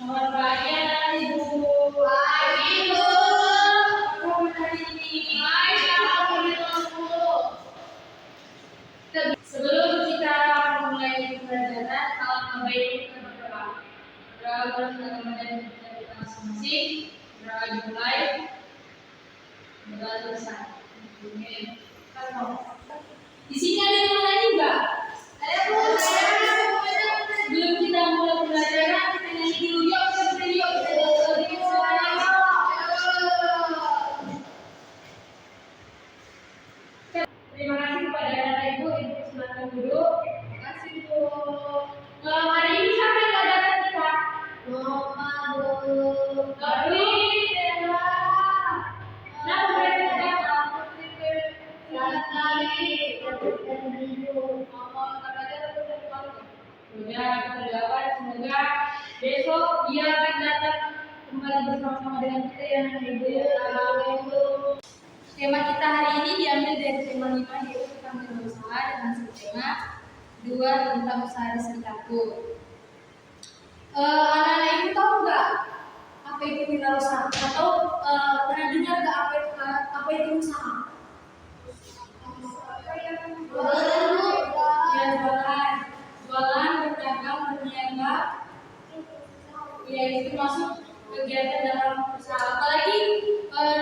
Selamat pagi anak-anak Ibu. Pagi, Bu. Apa kabar hari ini? Baik, alhamdulillah, Bu. Sebelum kita mulai pembelajaran, alangkah baiknya kita berdoa. Berdoa bersama dan kita masing-masing. Berdoa dimulai. Berdoa selesai. Amin. Di sini ada yang mau nanya nggak? Ada, Bu. Sebelum kita mulai pembelajaran, kita nyanyi dulu yuk. Kita yuk. Kita bikin suaranya. Terima kasih kepada anak Ibu. Ibu silakan duduk. Terima kasih, Bu. Hari ini siapa yang nggak datang kita? Mama, Bu. Kenapa mereka nggak datang? Sudah kita doakan semoga besok dia akan datang kembali bersama-sama dengan kita ya Ibu ya. Tema kita hari ini diambil dari tema 5 yaitu tentang wirausaha dengan subtema 2 tentang usaha di Serikaku. Anak-anak Ibu tahu nggak apa itu wirausaha atau pernah dengar nggak apa itu usaha? Ya, jualan, berdagang, berniaga, ya itu masuk kegiatan dalam usaha. Apalagi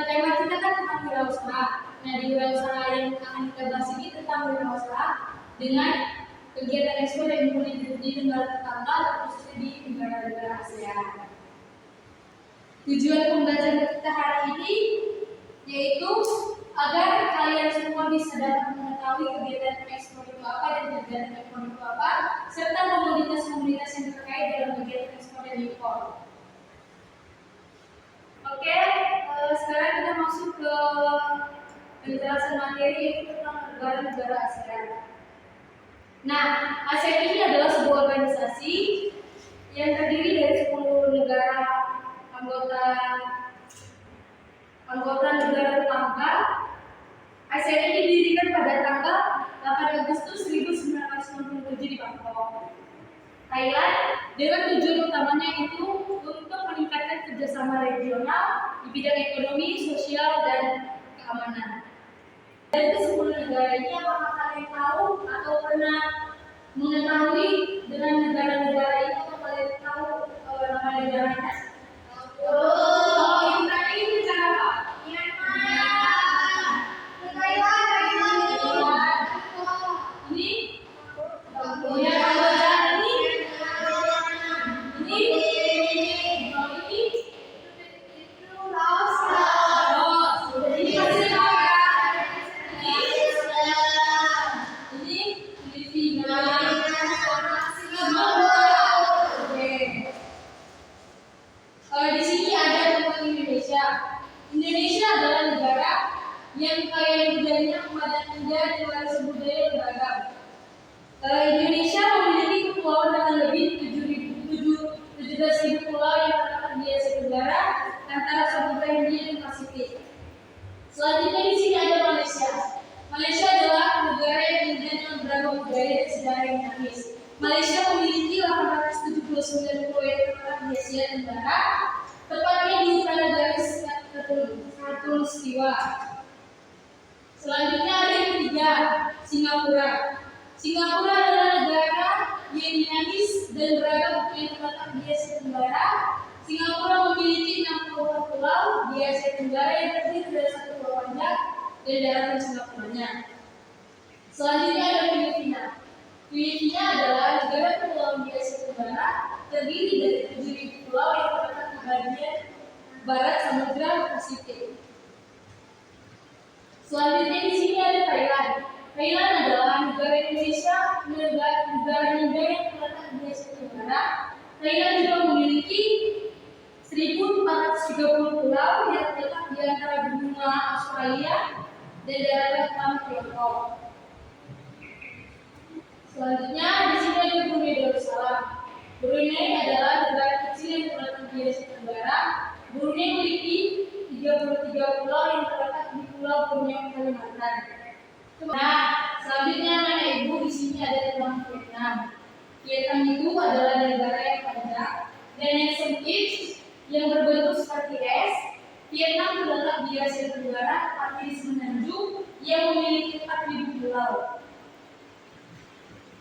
tema kita kan tentang wirausaha. Nah di wirausaha yang akan kita bahas ini tentang wirausaha dengan kegiatan ekspor yang dimulai di negara tetangga, khususnya di negara-negara ASEAN. Tujuan pembelajaran kita hari ini yaitu agar kalian semua bisa dapat mengetahui kegiatan ekspor itu apa dan kegiatan ekspor itu apa, serta komoditas-komoditas yang terkait dalam kegiatan ekspor dan impor. Oke, sekarang kita masuk ke penjelasan materi yaitu tentang negara-negara ASEAN. Nah, ASEAN ini adalah sebuah organisasi yang terdiri dari 10 negara anggota negara tetangga. ASEAN ini didirikan pada tanggal 8 Agustus 1997 di Bangkok, Thailand, dengan tujuan utamanya itu untuk meningkatkan kerjasama regional di bidang ekonomi, sosial, dan keamanan. Dari 10 negara ini, apakah kalian tahu atau pernah mengetahui dengan negara-negara ini atau kalian tahu nama negaranya? Ini negara apa? Di sini ada tentang Indonesia. Indonesia adalah negara yang kaya budayanya, padat kerja, dan waris budaya beragam. Indonesia memiliki kepulauan dengan lebih 17.000 pulau yang terdapat di Asia Tenggara antara Samudra Hindia dan Pasifik. Selanjutnya di sini ada Malaysia. Malaysia adalah negara yang dengan beragam budaya dan sejarah yang dinamis. Malaysia memiliki 879 pulau yang terdapat di Asia Tenggara, tepatnya di utara garis khatulistiwa. Selanjutnya ada yang ketiga, Singapura. Singapura adalah negara yang dinamis dan beragam yang terletak di Asia Tenggara. Singapura memiliki 64 pulau di Asia Tenggara yang terdiri dari 1 pulau panjang dan daratan Singapuranya. Selanjutnya ada Filipina. Filipina adalah negara kepulauan di Asia Tenggara terdiri dari 7.000 pulau yang terletak di bagian barat Samudra Pasifik. Selanjutnya di sini ada Thailand. Thailand adalah negara Indonesia, negara yang terletak di Asia Tenggara. Thailand juga memiliki 1.430 pulau yang terletak di antara benua Australia dan daratan utama Tiongkok. Selanjutnya di sini ada Brunei Darussalam. Brunei adalah negara kecil yang terletak di Asia Tenggara. Brunei memiliki 33 pulau yang terletak di Pulau Borneo, Kalimantan. Nah, selanjutnya anak Ibu di sini ada tentang Vietnam. Vietnam itu adalah negara yang panjang dan yang sempit yang berbentuk seperti S. Vietnam terletak di Asia Tenggara, tepatnya di semenanjung yang memiliki 4.000 pulau.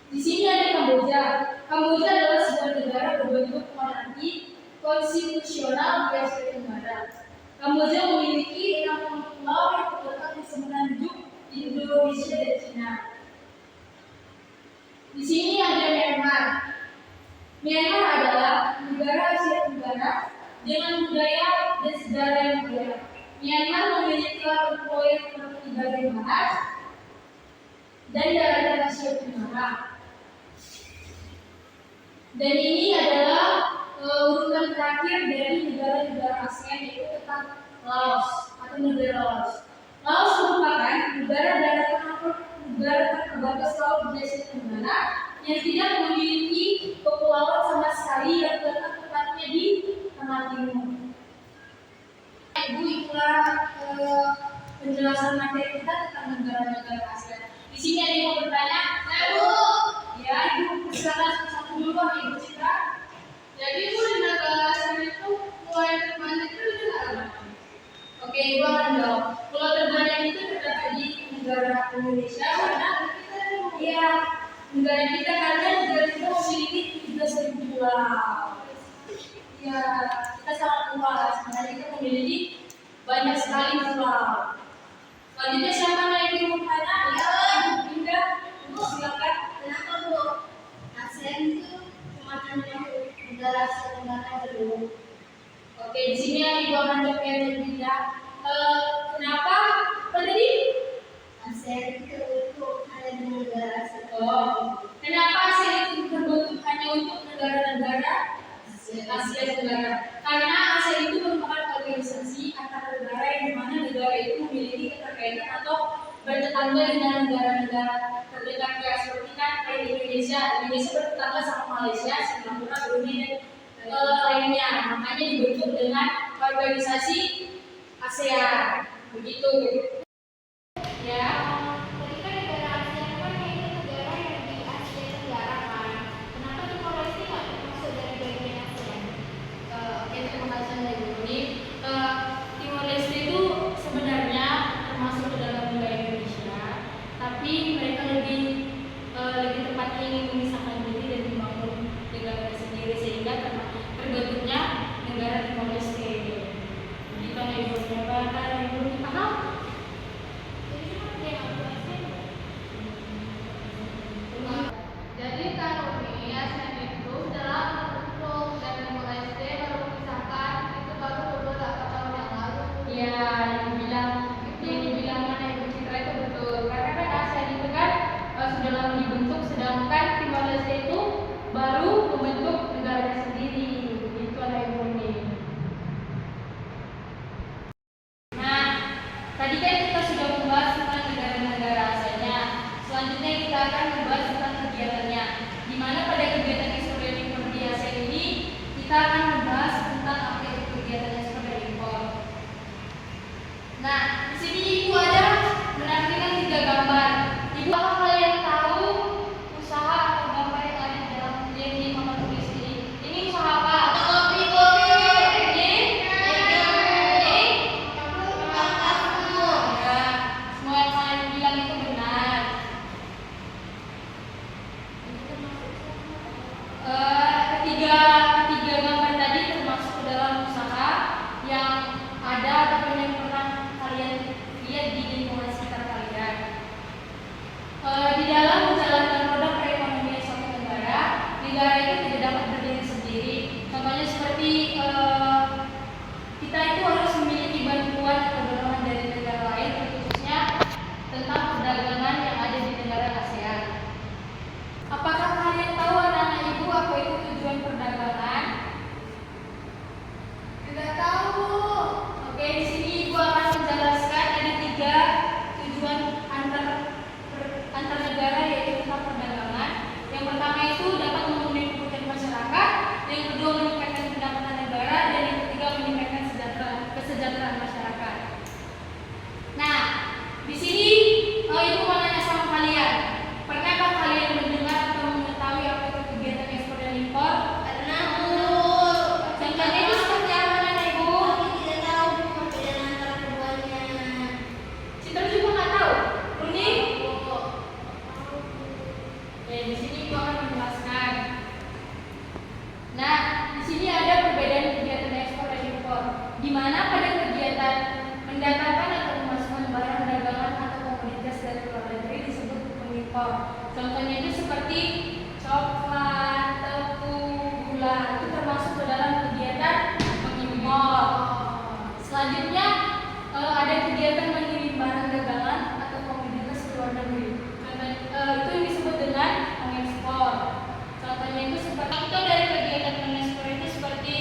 Di sini ada Kamboja. Kamboja adalah sebuah negara berbentuk monarki konstitusional di Asia Tenggara. Kamboja memiliki 60 pulau yang terletak di semenanjung Indonesia dan Cina. Di sini ada Myanmar. Myanmar adalah negara Asia Tenggara dengan budaya dan sejarah yang kaya. Myanmar memiliki 8 pulau yang seperti bagian barat dan daratan Asia Tenggara. Dan ini adalah urutan terakhir dari negara-negara ASEAN, yaitu tentang Laos atau negara Laos. Laos merupakan negara terbatas laut di Asia Tenggara yang tidak memiliki kepulauan sama sekali yang terletak tepatnya di tengah timur. Ibu, itulah penjelasan materi kita tentang negara-negara ASEAN. Di sini ada yang mau bertanya? Bu. Ya, Ibu silakan satu dulu, Ibu Citra. Jadi Bu, di negara ASEAN itu mulai terbanyak itu di negara mana? Oke, Ibu akan jawab. Pulau terbanyak itu terdapat di negara Indonesia karena negara kita memiliki 13.000 pulau. Ya, kita sangat luas. Sebenarnya kita memiliki banyak sekali pulau. Selanjutnya siapa yang ingin bertanya? Ya, Indah. Bu, silakan. Kenapa Bu? ASEAN itu semacam negara Asia Tenggara dulu. Oke, di sini Ibu akan jawab yang tidak. Kenapa? Apa tadi? ASEAN itu hanya di negara Asia Tenggara. Oh, kenapa ASEAN itu terbentuk hanya untuk negara-negara Asia Tenggara? Karena ASEAN itu merupakan organisasi antar negara yang dimana negara itu memiliki keterkaitan atau bertetangga dengan negara-negara terdekatnya, seperti kan kayak Indonesia bertetangga sama Malaysia, Singapura, Brunei dan lainnya. Makanya dibentuk dengan organisasi ASEAN. Begitu. Ya. Tadi kan negara ASEAN kan ini negara yang di Asia Tenggara kan. Kenapa Timor Leste nggak termasuk dari bagian ASEAN? Oke, terima kasih Ibu Nuni. Timor Leste itu sebenarnya termasuk ke dalam wilayah Indonesia, tapi mereka lebih tepatnya ingin memisahkan diri dan membangun negara sendiri sehingga terbentuknya negara Timor Leste. Jadi kalau Ibu menyampaikan, Ibu paham? Jadi kalau di ASEAN itu setelah terbentuk dan Timor Leste baru memisahkan itu baru beberapa tahun yang lalu. Ya, yang dibilang mana Ibu Citra itu betul. Karena kan ASEAN itu kan sudah lama dibentuk, sedangkan Timor Leste itu baru membentuk negaranya sendiri. Begitu ada Ibu Nuni. Nah, tadi kan kita sudah membahas tentang negara-negara ASEAN-nya. Selanjutnya kita akan membahas tentang kegiatannya. Di mana pada kegiatan ekspor impor di ASEAN ini kita akan membahas tentang apa itu kegiatan ekspor dan impor. Nah, di sini Ibu ada menampilkan 3 gambar. Ibu, apakah kalian tahu usaha atau gambar yang ada di dalam yang di papan tulis ini? Ini usaha apa? Kopi. Ini? Ini? Ya, semua yang kalian bilang itu benar. Ketiga gambar tadi termasuk ke dalam usaha yang ada atau yang pernah kalian lihat di lingkungan sekitar kalian. Di dalam menjalankan roda perekonomian suatu negara itu tidak dapat berdiri sendiri. Contohnya seperti kita itu harus memiliki bantuan atau dorongan dari negara lain, khususnya tentang perdagangan yang ada di negara ASEAN. Apakah kalian tahu anak-anak Ibu apa itu tujuan perdagangan? Tidak tahu. Oke, di sini Ibu akan menjelaskan ada 3 tujuan antar negara, yaitu tentang perdagangan. Yang pertama itu dapat memenuhi kebutuhan masyarakat, yang kedua meningkatkan pendapatan negara, Contohnya itu seperti coklat, tepung, gula, itu termasuk ke dalam kegiatan mengimpor. Selanjutnya ada kegiatan mengirim barang dagangan atau komoditas ke luar negeri. Itu yang disebut dengan mengekspor. Contohnya itu seperti contoh dari kegiatan mengekspor itu seperti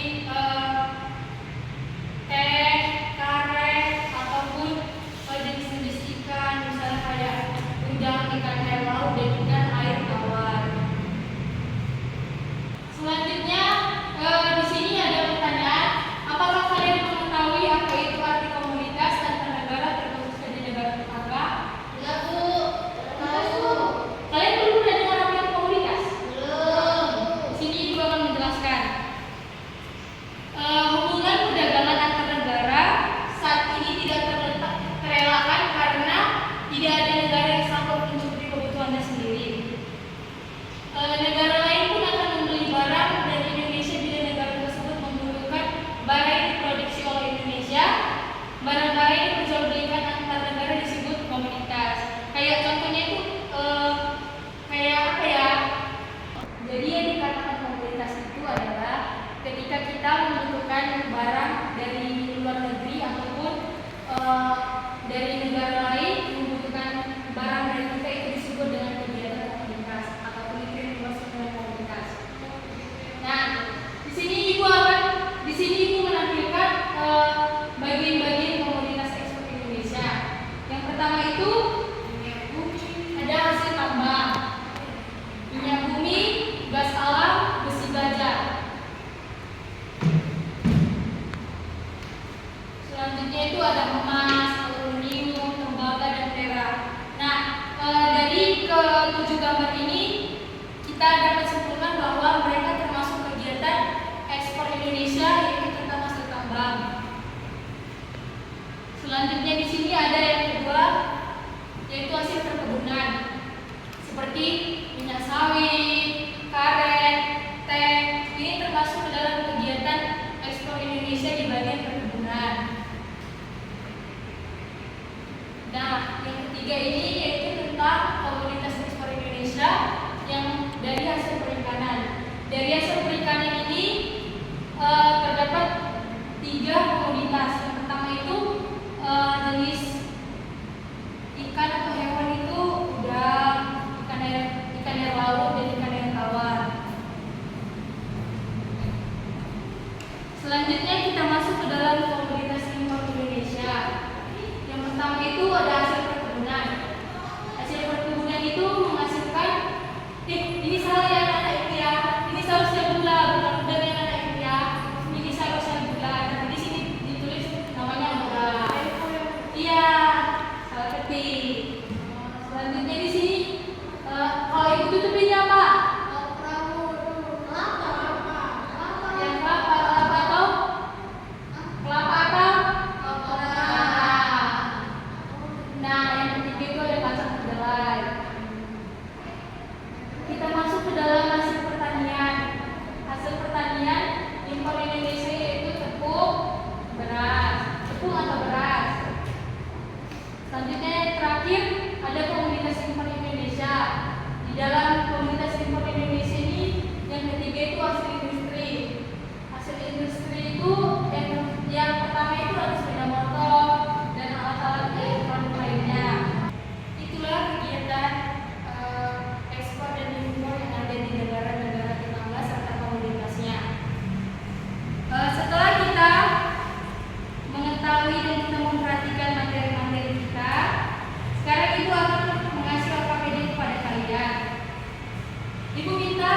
teh, karet, ataupun jenis-jenis ikan, misalnya kayak udang, ikan air laut, dan ikan air tawar. Selanjutnya di sini ada pertanyaan, apakah kalian mengetahui apa itu arti komunitas antar negara terkhususnya di negara tetangga? Enggak, Bu. Tahu. Kalian belum pernah dengar apa itu komunitas? Belum. Di sini Ibu akan menjelaskan. Hubungan perdagangan antar negara saat ini tidak terelakkan karena tidak ada negara yang sanggup mencukupi kebutuhannya sendiri. Negara lain pun akan membeli barang dari Indonesia bila negara tersebut membutuhkan barang yang diproduksi oleh Indonesia. Barang-barang yang diperjualbelikan antar negara disebut komunitas. Kayak contohnya itu kayak apa ya? Jadi yang dikatakan komunitas itu adalah ketika kita membutuhkan barang dari luar negeri ataupun dari negara lain membutuhkan barang dari kita, itu disebut dengan kegiatan komunitas ataupun itu yang dimaksud dengan komunitas. Nah, di sini Ibu menampilkan bagian-bagian komoditas ekspor Indonesia. Yang pertama itu ada hasil tambang, minyak bumi, gas alam, besi baja. Selanjutnya itu ada emas, aluminium, tembaga, dan perak. Nah, dari ketujuh gambar ini kita dapat simpulkan bahwa mereka termasuk kegiatan ekspor Indonesia, yaitu tentang hasil tambang. Selanjutnya di sini ada yang kedua, yaitu hasil perkebunan, seperti minyak sawit, karet, teh. Ini termasuk ke dalam kegiatan ekspor Indonesia di bagian perkebunan. Nah, yang ketiga ini yaitu tentang komunitas ekspor Indonesia yang dari hasil perikanan. Dari hasil perikanan ini terdapat 3 komoditas. Yang pertama itu jenis ikan atau hewan itu udang, ikan air laut, dan ikan air tawar. Selanjutnya kita masuk ke dalam komoditas impor Indonesia. Yang pertama itu ada hasil perkebunan. Hasil perkebunan itu menghasilkan ini salah ya anak ibu ya. Ini seharusnya gula, bukan udang yang anak ibu ya. Ini seharusnya gula. Tapi di sini ditulis namanya udang. Iya, salah ketik. Selanjutnya di sini kalau ibu tutupin apa? Yang kelapa atau kelapa atau nah, yang ketiga itu ada kacang kedelai. Kita masuk ke dalam hasil pertanian. Hasil pertanian impor Indonesia yaitu tepung, atau beras. Selanjutnya yang terakhir ada komunitas impor Indonesia. Di dalam komunitas impor Indonesia ini yang ketiga itu hasil industri. Hasil industri itu yang pertama itu ada sepeda motor dan alat-alat elektronik lainnya. Itulah kegiatan ekspor dan impor yang ada di negara-negara tetangga serta komoditasnya. Setelah kita mengetahui dan kita memperhatikan materi-materi kita, sekarang Ibu akan mengasih LKPD kepada kalian. Ibu minta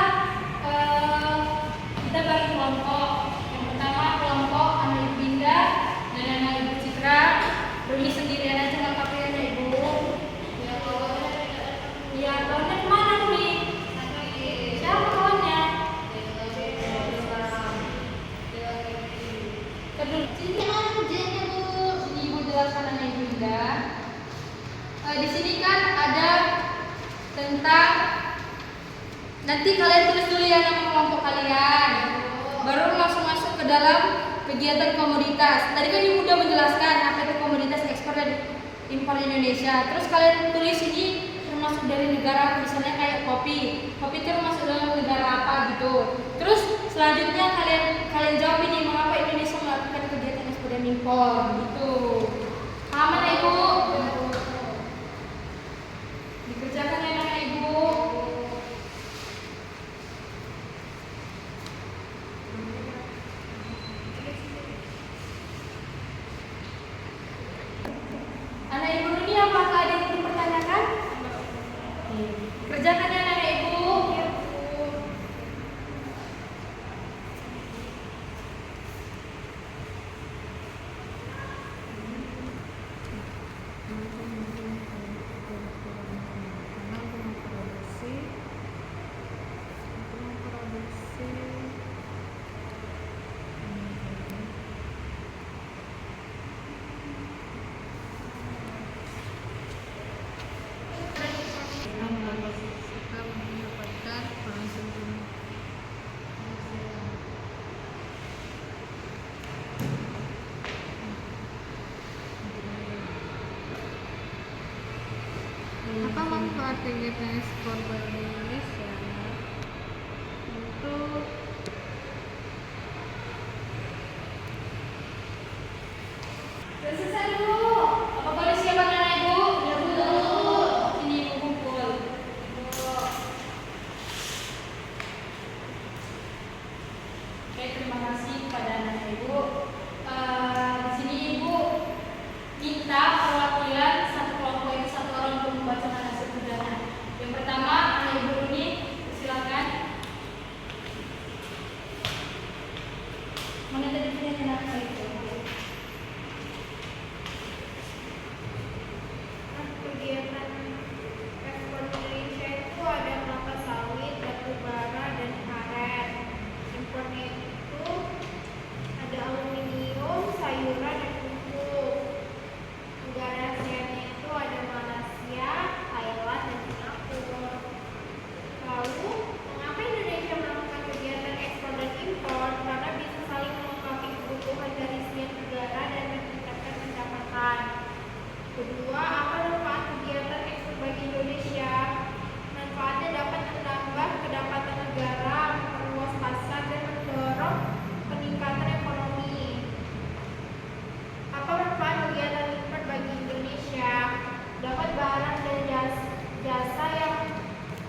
kita bagi kelompok. Yang pertama kelompok anak Ibu Indah dan anak Ibu Citra. Beri sendirian aja LKPD-nya Ibu. Ya, kawannya kemana nih? Siapa kawannya? Sini ujiannya Bu. Sini Ibu jelaskan anak Ibu Indah. Di sini kan ada tentang nanti kalian tulis dulu ya nama kelompok kalian. Baru langsung masuk ke dalam kegiatan komoditas. Tadi kan Ibu udah menjelaskan apa itu komoditas ekspor dan impor Indonesia. Terus kalian tulis ini termasuk dari negara, misalnya kayak kopi itu termasuk dalam negara apa gitu. Terus selanjutnya kalian jawab ini, mengapa Indonesia melakukan kegiatan ekspor dan impor gitu. Paham ya Ibu? Dikerjakan ya anak Ibu. Anak Ibu ini apakah ada yang dipertanyakan? Kerjakan ya anak Ibu. Apa manfaat kegiatan ekspor bagi Indonesia? Untuk Sudah selesai dulu. Apa boleh siapkan anak Ibu? Ya dulu. Sini Ibu kumpul. Oke, terima kasih kepada anak Ibu. Di sini Ibu minta perwakilan satu kelompok itu satu orang untuk membacakan hasil kerjanya. Yang pertama, anak Ibu ini silakan. Mana tadi punya anak itu? Kegiatan ekspor Indonesia itu ada kelapa sawit, batu bara, dan karet. Impornya itu ada aluminium, sayuran, dan pupuk. Negara ASEAN itu ada Malaysia, Thailand, dan Singapura. Lalu, mengapa Indonesia melakukan kegiatan ekspor dan impor? Karena bisa saling melengkapi kebutuhan dari setiap negara dan meningkatkan pendapatan. Kedua, apa manfaat kegiatan ekspor bagi Indonesia? Manfaatnya dapat menambah pendapatan negara, memperluas pasar, dan mendorong peningkatan ekonomi. Apa manfaat kegiatan impor bagi Indonesia? Dapat barang dan jasa yang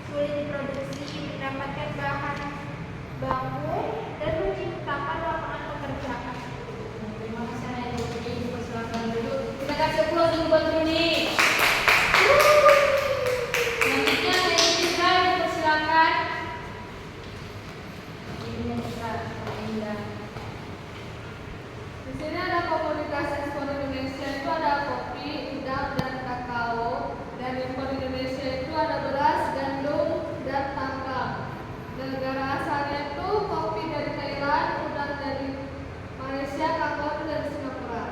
sulit diproduksi, mendapatkan bahan baku, dan menciptakan lapangan pekerjaan. Terima kasih anak Ibu. Ibu persilakan dulu. Kita kasih aplaus dulu buat Runi. Selanjutnya anak Ibu Citra, persilakan. Ibunya Citra, Indah. di sini ada komoditas ekspor Indonesia itu ada kopi, udang, dan kakao. Dan impor Indonesia itu ada beras, gandum, dan tangkap. Negara asalnya itu kopi dari Thailand, udang dari Malaysia, kakao dari Singapura.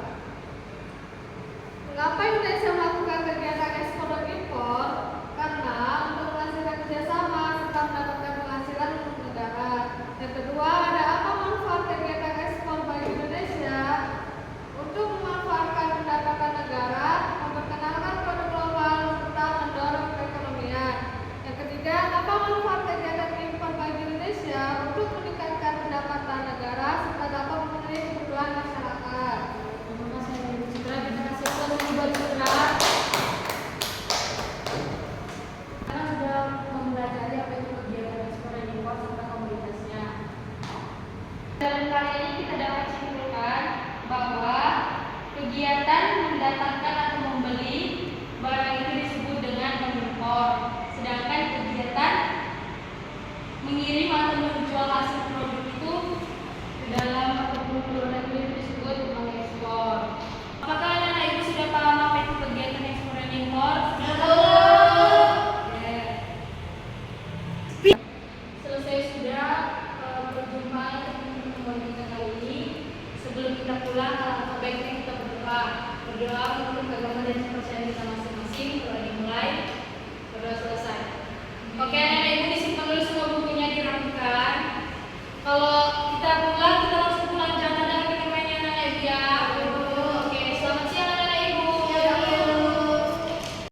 Mengapa Indonesia melakukan kegiatan ekspor dan impor? Karena untuk menghasilkan kerjasama serta mendapatkan penghasilan untuk negara. Yang kedua, ada apa manfaat kegiatan ekspor bagi Indonesia? Untuk memanfaatkan pendapatan negara, memperkenalkan produk lokal, serta mendorong perekonomian. Yang ketiga, apa manfaat kegiatan impor bagi Indonesia? Untuk meningkatkan pendapatan negara serta dapat memenuhi kebutuhan masyarakat. Terima kasih anak Ibu Citra. Kita kasih aplaus dulu buat Citra. Karena sudah mempelajari apa itu kegiatan ekspor dan impor serta komoditasnya. Dalam kali ini kita dapat simpulkan bahwa kegiatan mendatangkan atau membeli barang itu disebut dengan mengimpor, sedangkan kegiatan mengirim atau menjual hasil produk itu ke dalam ataupun ke luar negeri itu disebut mengekspor. Apakah anak Ibu sudah paham apa itu kegiatan ekspor dan impor? Oke. Selesai sudah perjumpaan atau pertemuan kita kali ini. Sebelum kita pulang,